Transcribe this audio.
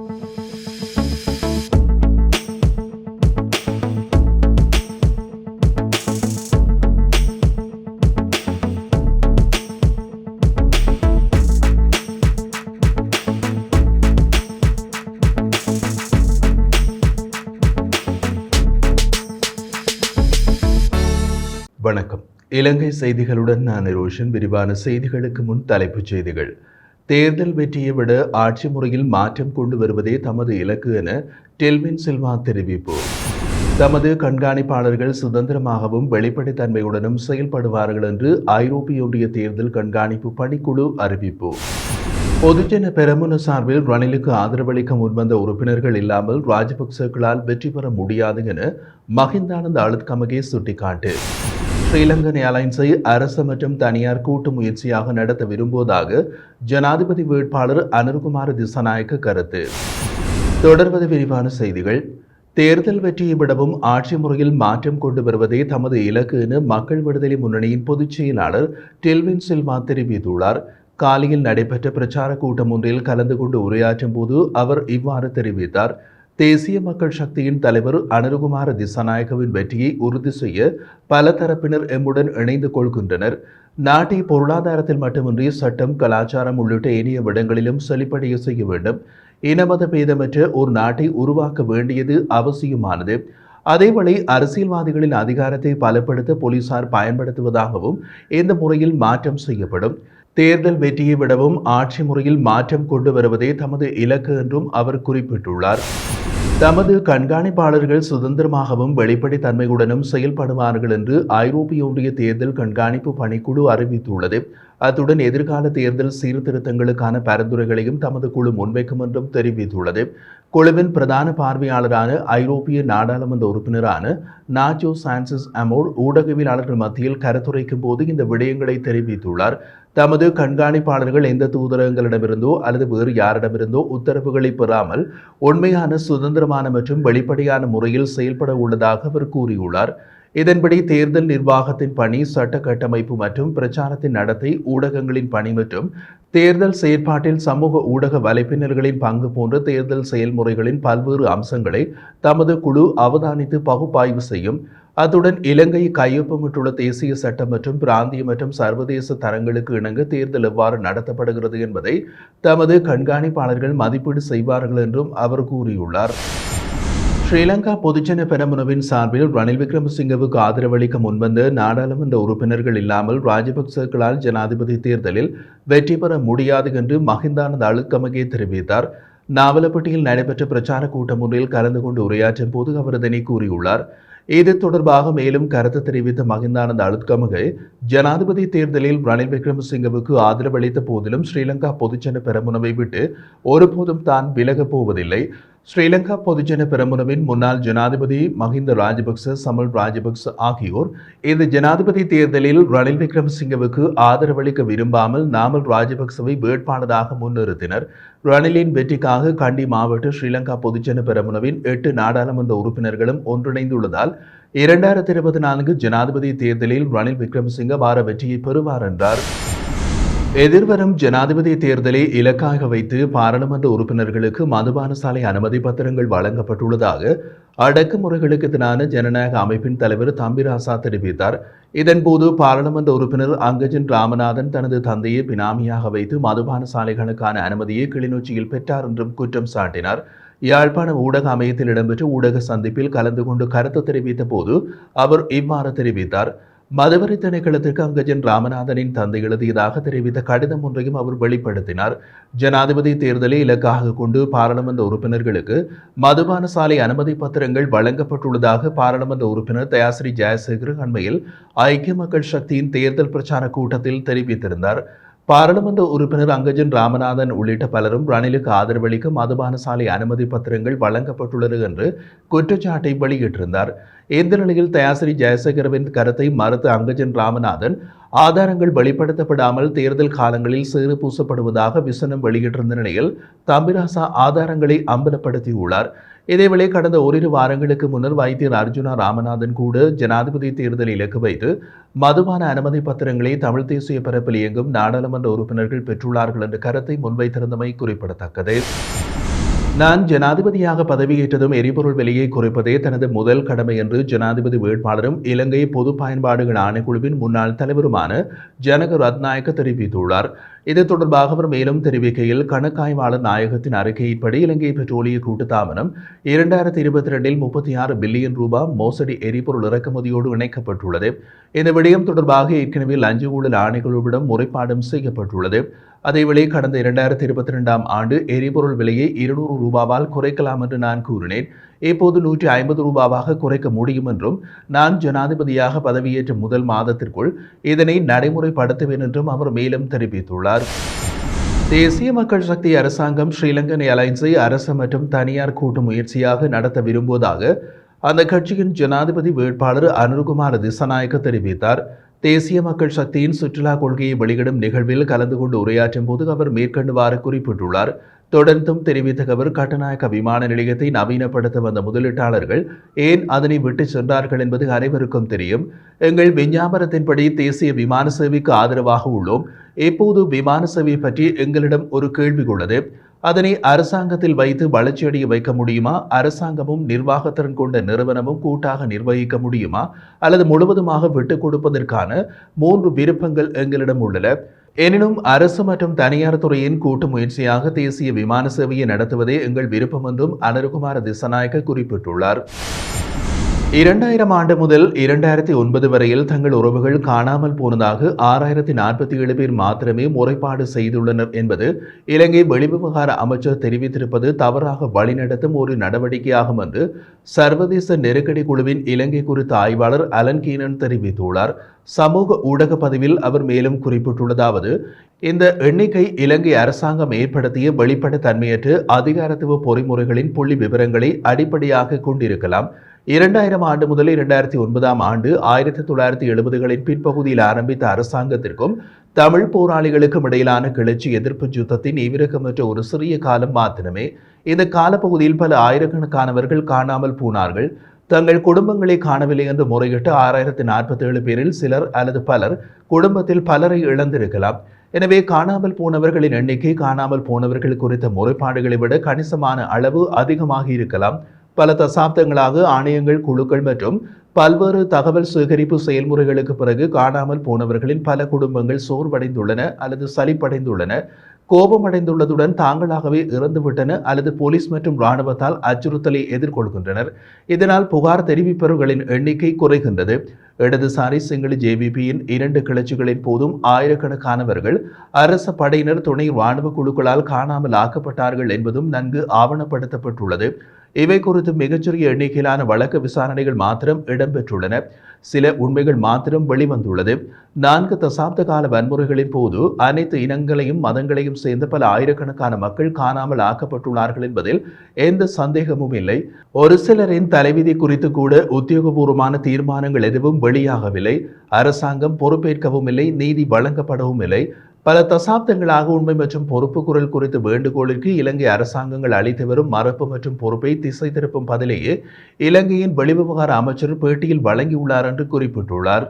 வணக்கம். இலங்கை செய்திகளுடன் நான் ரோஷன். விரிவான செய்திகளுக்கு முன் தலைப்புச் செய்திகள். தேர்தல் வெற்றியை விட ஆட்சி முறையில் மாற்றம் கொண்டு வருவதே தமது இலக்கு என டெல்வின் சில்வா தெரிவிப்பு. தமது கண்காணிப்பாளர்கள் சுதந்திரமாகவும் வெளிப்படைத்தன்மையுடனும் செயல்படுவார்கள் என்று ஐரோப்பிய ஒன்றிய தேர்தல் கண்காணிப்பு பணிக்குழு அறிவிப்பு. பொதுஜன பெரமுன சார்பில் ரணிலுக்கு ஆதரவளிக்க முன்வந்த உறுப்பினர்கள் இல்லாமல் ராஜபக்சர்களால் வெற்றி பெற முடியாது என மஹிந்தானந்த அழுத்கமகே சுட்டிக்காட்டு. ஸ்ரீலங்கன் ஏர்லைன்ஸை அரசு மற்றும் தனியார் கூட்டு முயற்சியாக நடத்த விரும்புவதாக ஜனாதிபதி வேட்பாளர் அனுர்குமார திசாநாயக்க கருத்து. தொடர்வது விரிவான செய்திகள். தேர்தல் வெற்றியை விடவும் ஆட்சி முறையில் மாற்றம் கொண்டு வருவதே தமது இலக்கு என மக்கள் விடுதலை முன்னணியின் பொதுச் செயலாளர் டெல்வின் சில்வா தெரிவித்துள்ளார். காலியில் நடைபெற்ற பிரச்சார கூட்டம் ஒன்றில் கலந்து கொண்டு உரையாற்றும் போது அவர் இவ்வாறு தெரிவித்தார். தேசிய மக்கள் சக்தியின் தலைவர் அனுர்குமார திசாநாயக்கவின் வெற்றியை உறுதி செய்ய பல தரப்பினர் எம்முடன் இணைந்து கொள்கின்றனர். நாட்டை பொருளாதாரத்தில் மட்டுமின்றி சட்டம், கலாச்சாரம் உள்ளிட்ட ஏனைய விடங்களிலும் செழிப்படைய செய்ய வேண்டும். இனமத பேதமற்ற ஒரு நாட்டை உருவாக்க வேண்டியது அவசியமானது. அதேவேளை அரசியல்வாதிகளின் அதிகாரத்தை பலப்படுத்த போலீசார் பயன்படுத்துவதாகவும் இந்த முறையில் மாற்றம் செய்யப்படும். தேர்தல் வெற்றியை விடவும் ஆட்சி முறையில் மாற்றம் கொண்டு வருவதே தமது இலக்கு என்றும் அவர் குறிப்பிட்டுள்ளார். தமது கண்காணிப்பாளர்கள் சுதந்திரமாகவும் வெளிப்படைத்தன்மையுடனும் செயல்படுவார்கள் என்று ஐரோப்பிய ஒன்றிய தேர்தல் கண்காணிப்பு பணிக்குழு அறிவித்துள்ளது. அத்துடன் எதிர்கால தேர்தல் சீர்திருத்தங்களுக்கான பரிந்துரைகளையும் தமது குழு முன்வைக்கும் என்றும் தெரிவித்துள்ளது. குழுவின் பிரதான பார்வையாளரான ஐரோப்பிய நாடாளுமன்ற உறுப்பினரான நாச்சோ சான்சஸ் அமோர் ஊடகவியலாளர்கள் மத்தியில் கருத்துரைக்கும் போது இந்த விடயங்களை தெரிவித்துள்ளார். தமது கண்காணிப்பாளர்கள் எந்த தூதரகங்களிடமிருந்தோ அல்லது வேறு யாரிடமிருந்தோ உத்தரவுகளை பெறாமல் உண்மையான, சுதந்திரமான மற்றும் வெளிப்படையான முறையில் செயல்பட உள்ளதாக அவர் கூறியுள்ளார். இதன்படி தேர்தல் நிர்வாகத்தின் பணி, சட்ட கட்டமைப்பு மற்றும் பிரச்சாரத்தின் நடத்தை, ஊடகங்களின் பணி மற்றும் தேர்தல் செயற்பாட்டில் சமூக ஊடக வலைப்பின்னர்களின் பங்கு போன்ற தேர்தல் செயல்முறைகளின் பல்வேறு அம்சங்களை தமது குழு அவதானித்து பகுப்பாய்வு செய்யும். அத்துடன் இலங்கை கையொப்பமிட்டுள்ள தேசிய சட்டம் மற்றும் பிராந்திய மற்றும் சர்வதேச தரங்களுக்கு இணங்க தேர்தல் எவ்வாறு நடத்தப்படுகிறது என்பதை தமது கண்காணிப்பாளர்கள் மதிப்பீடு செய்வார்கள் என்றும் அவர் கூறியுள்ளார். ஸ்ரீலங்கா பொதுஜன பெரமுனவின் சார்பில் ரணில் விக்ரமசிங்கவுக்கு ஆதரவளிக்க முன்வந்த நாடாளுமன்ற உறுப்பினர்கள் இல்லாமல் ராஜபக்சர்களால் ஜனாதிபதி தேர்தலில் வெற்றி பெற முடியாது என்று மஹிந்தானந்த அழுத்கமகே தெரிவித்தார். நாவலப்பட்டியில் நடைபெற்ற பிரச்சார கூட்டம் ஒன்றில் கலந்து கொண்டு உரையாற்றும் போது அவர் இதனை கூறியுள்ளார். இது தொடர்பாக மேலும் கருத்து தெரிவித்த மஹிந்தானந்த அழுத்கமகே, ஜனாதிபதி தேர்தலில் ரணில் விக்ரமசிங்கவுக்கு ஆதரவளித்த போதிலும் ஸ்ரீலங்கா பொதுஜன பெரமுனவை விட்டு ஒருபோதும் தான் விலகப் போவதில்லை. ஸ்ரீலங்கா பொதுஜன பெரமுனவின் முன்னாள் ஜனாதிபதி மஹிந்த ராஜபக்ச, சமல் ராஜபக்ச ஆகியோர் இந்த ஜனாதிபதி தேர்தலில் ரணில் விக்ரமசிங்கவுக்கு ஆதரவளிக்க விரும்பாமல் நாமல் ராஜபக்சவை வேட்பாளராக முன்னிறுத்தினர். ரணிலின் வெற்றிக்காக கண்டி மாவட்ட ஸ்ரீலங்கா பொதுஜன பெரமுனவின் 8 நாடாளுமன்ற உறுப்பினர்களும் ஒன்றிணைந்துள்ளதால் 2024 ஜனாதிபதி தேர்தலில் ரணில் விக்ரமசிங்க வார வெற்றியை பெறுவார் என்றார். எதிர்வரும் ஜனாதிபதி தேர்தலை இலக்காக வைத்து பாராளுமன்ற உறுப்பினர்களுக்கு மதுபான சாலை அனுமதி பத்திரங்கள் வழங்கப்பட்டுள்ளதாக அடக்குமுறைகளுக்கு எதிரான ஜனநாயக அமைப்பின் தலைவர் தம்பிராசா தெரிவித்தார். இதன்போது பாராளுமன்ற உறுப்பினர் அங்கஜன் ராமநாதன் தனது தந்தையை பினாமியாக வைத்து மதுபான சாலைகளுக்கான அனுமதியை கிளிநொச்சியில் பெற்றார் என்றும் குற்றம் சாட்டினார். யாழ்ப்பாண ஊடக அமையத்தில் இடம்பெற்ற ஊடக சந்திப்பில் கலந்து கொண்டு கருத்து தெரிவித்த போது அவர் இவ்வாறு தெரிவித்தார். மதுவரி திணைக்களத்திற்கு அங்கஜன் ராமநாதனின் தந்தை எழுதியதாக தெரிவித்த கடிதம் ஒன்றையும் அவர் வெளிப்படுத்தினார். ஜனாதிபதி தேர்தலை இலக்காக கொண்டு பாராளுமன்ற உறுப்பினர்களுக்கு மதுபான சாலை அனுமதி பத்திரங்கள் வழங்கப்பட்டுள்ளதாக பாராளுமன்ற உறுப்பினர் தயாசிரி ஜெயசேகர் அண்மையில் ஐக்கிய மக்கள் சக்தியின் தேர்தல் பிரச்சார கூட்டத்தில் தெரிவித்திருந்தார். பாராளுமன்ற உறுப்பினர் அங்கஜன் ராமநாதன் உள்ளிட்ட பலரும் ரணிலுக்கு ஆதரவளிக்க மதுபான சாலை அனுமதி பத்திரங்கள் வழங்கப்பட்டுள்ளது என்று குற்றச்சாட்டை வெளியிட்டிருந்தார். இந்த நிலையில் தயாசிரி ஜெயசேகரவின் கருத்தை மறுத்த அங்கஜன் ராமநாதன் ஆதாரங்கள் வெளிப்படுத்தப்படாமல் தேர்தல் காலங்களில் சேறு பூசப்படுவதாக விசனம் வெளியிட்டிருந்த நிலையில் தம்பிராசா ஆதாரங்களை அம்பலப்படுத்தியுள்ளார். இதேவேளை கடந்த ஓரிரு வாரங்களுக்கு முன்னர் வைத்தியர் அர்ஜுனா ராமநாதன் கூட ஜனாதிபதி தேர்தல் இலக்கு வைத்து மதுபான அனுமதி பத்திரங்களை தமிழ் தேசிய பரப்பில் இயங்கும் நாடாளுமன்ற உறுப்பினர்கள் பெற்றுள்ளார்கள் என்ற கருத்தை முன்வைத்திருந்தமை குறிப்பிடத்தக்கது. நான் ஜனாதிபதியாக பதவியேற்றதும் எரிபொருள் விலையை குறைப்பதே தனது முதல் கடமை என்று ஜனாதிபதி வேட்பாளரும் இலங்கை பொது பயன்பாடுகள் ஆணைக்குழுவின் முன்னாள் தலைவருமான ஜனக ரத்நாயக்க தெரிவித்துள்ளார். இது தொடர்பாக அவர் மேலும் தெரிவிக்கையில், கணக்காய்வாளர் நாயகத்தின் அறிக்கையின்படி இலங்கை பெட்ரோலிய கூட்டுத்தாபனம் 2022 36 பில்லியன் ரூபாய் மோசடி எரிபொருள் இறக்குமதியோடு இணைக்கப்பட்டுள்ளது. இந்த விடயம் தொடர்பாக ஏற்கனவே லஞ்ச ஊழல் ஆணைக்குழுவிடம் முறைப்பாடும் செய்யப்பட்டுள்ளது. அதேவேளை கடந்த 2022 ஆண்டு எரிபொருள் விலையை 200 ரூபாவால் குறைக்கலாம் என்று நான் கூறினேன். இப்போது 150 ரூபாவாக குறைக்க முடியும் என்றும், நான் ஜனாதிபதியாக பதவியேற்ற முதல் மாதத்திற்குள் இதனை நடைமுறைப்படுத்துவேன் என்றும் அவர் மேலும் தெரிவித்துள்ளார். தேசிய மக்கள் சக்தி அரசாங்கம் ஸ்ரீலங்கன் அலையன்ஸை அரசு மற்றும் தனியார் கூட்டு முயற்சியாக நடத்த விரும்புவதாக அந்த கட்சியின் ஜனாதிபதி வேட்பாளர் அனுர்குமார் திசாநாயக்க தெரிவித்தார். தேசிய மக்கள் சக்தியின் சுற்றுலா கொள்கையை வெளியிடும் நிகழ்வில் கலந்து கொண்டு உரையாற்றும் போது அவர் மேற்கண்டவாறு குறிப்பிட்டுள்ளார். தொடர்ந்தும் தெரிவித்த அவர், கட்டுநாயக்க விமான நிலையத்தை நவீனப்படுத்த வந்த முதலீட்டாளர்கள் ஏன் அதனை விட்டு சென்றார்கள் என்பது அனைவருக்கும் தெரியும். எங்கள் விஞ்ஞாபனத்தின்படி தேசிய விமான சேவைக்கு ஆதரவாக உள்ளோம். எப்போது விமான சேவை பற்றி எங்களிடம் ஒரு கேள்வி உள்ளது. அதனை அரசாங்கத்தில் வைத்து வளர்ச்சியடைய வைக்க முடியுமா? அரசாங்கமும் நிர்வாகத்திறன் கொண்ட நிறுவனமும் கூட்டாக நிர்வகிக்க முடியுமா? அல்லது முழுவதுமாக விட்டுக் கொடுப்பதற்கான 3 விருப்பங்கள் எங்களிடம் உள்ளன. எனினும் அரசு மற்றும் தனியார் துறையின் கூட்டு முயற்சியாக தேசிய விமான சேவையை நடத்துவதே எங்கள் விருப்பம் என்றும் அனுர்குமார் திசாநாயக்க குறிப்பிட்டுள்ளார். 2000 ஆண்டு முதல் 2009 வரையில் தங்கள் உறவுகள் காணாமல் போனதாக 6047 பேர் மாத்திரமே முறைப்பாடு செய்துள்ளனர் என்பது இலங்கை வெளிவிவகார அமைச்சர் தெரிவித்திருப்பது தவறாக வழிநடத்தும் ஒரு நடவடிக்கையாகும் என்று சர்வதேச நெருக்கடி குழுவின் இலங்கை குறித்த ஆய்வாளர் அலன் கீனன் தெரிவித்துள்ளார். சமூக ஊடக பதிவில் அவர் மேலும் குறிப்பிட்டுள்ளதாவது, இந்த எண்ணிக்கை இலங்கை அரசாங்கம் ஏற்படுத்திய வெளிப்பட தன்மையற்ற அதிகாரத்துவ பொறிமுறைகளின் புள்ளி விவரங்களை அடிப்படையாக கொண்டிருக்கலாம். 2000 ஆண்டு முதல் 2009 ஆண்டு 1970களின் பிற்பகுதியில் ஆரம்பித்த அரசாங்கத்திற்கும் தமிழ் போராளிகளுக்கும் இடையிலான கிளர்ச்சி எதிர்ப்பு யுத்தத்தின் ஈவிரக்கமற்ற ஒரு சிறிய காலம் மாத்திரமே. இந்த காலப்பகுதியில் பல ஆயிரக்கணக்கானவர்கள் காணாமல் போனார்கள். தங்கள் குடும்பங்களை காணவில்லை என்று முறையிட்டு 6047 பேரில் சிலர் அல்லது பலர் குடும்பத்தில் பலரை இழந்திருக்கலாம். எனவே காணாமல் போனவர்களின் எண்ணிக்கை காணாமல் போனவர்கள் குறித்த முறைப்பாடுகளை விட கணிசமான அளவு அதிகமாக இருக்கலாம். பல தசாப்தங்களாக ஆணையங்கள், குழுக்கள் மற்றும் பல்வேறு தகவல் சேகரிப்பு செயல்முறைகளுக்கு பிறகு காணாமல் போனவர்களின் பல குடும்பங்கள் சோர்வடைந்துள்ளன அல்லது சலிப்படைந்துள்ளன. கோபமடைந்துள்ளதுடன் தாங்களாகவே இறந்துவிட்டன அல்லது போலீஸ் மற்றும் இராணுவத்தால் அச்சுறுத்தலை எதிர்கொள்கின்றனர். இதனால் புகார் தெரிவிப்பவர்களின் எண்ணிக்கை குறைகின்றது. இடதுசாரி சிங்கள ஜேவிபியின் 2 கிளர்ச்சிகளின் போதும் ஆயிரக்கணக்கானவர்கள் அரச படையினர், துணை இராணுவ குழுக்களால் காணாமல் ஆக்கப்பட்டார்கள் என்பதும் நன்கு ஆவணப்படுத்தப்பட்டுள்ளது. இவை குறித்து மிகச்சிறிய எண்ணிக்கையிலான வழக்கு விசாரணைகள் மாத்திரம் இடம்பெற்றுள்ளன. சில உண்மைகள் மாத்திரம் வெளிவந்துள்ளது. 4 தசாப்த கால வன்முறைகளின் போது அனைத்து இனங்களையும் மதங்களையும் சேர்ந்த பல ஆயிரக்கணக்கான மக்கள் காணாமல் ஆக்கப்பட்டுள்ளார்கள் என்பதில் எந்த சந்தேகமும் இல்லை. ஒரு சிலரின் தலைவிதி குறித்து கூட உத்தியோகபூர்வமான தீர்மானங்கள் எதுவும் வெளியாகவில்லை. அரசாங்கம் பொறுப்பேற்கவும் இல்லை, நீதி வழங்கப்படவும் இல்லை. பல தசாப்தங்களாக உண்மை மற்றும் பொறுப்பு குரல் குறித்த வேண்டுகோளுக்கு இலங்கை அரசாங்கங்கள் அளித்து வரும் மறுப்பு மற்றும் பொறுப்பை திசை திருப்பும் பதிலேயே இலங்கையின் வெளிவிவகார அமைச்சர் பேட்டியில் வழங்கியுள்ளார் என்று குறிப்பிட்டுள்ளார்.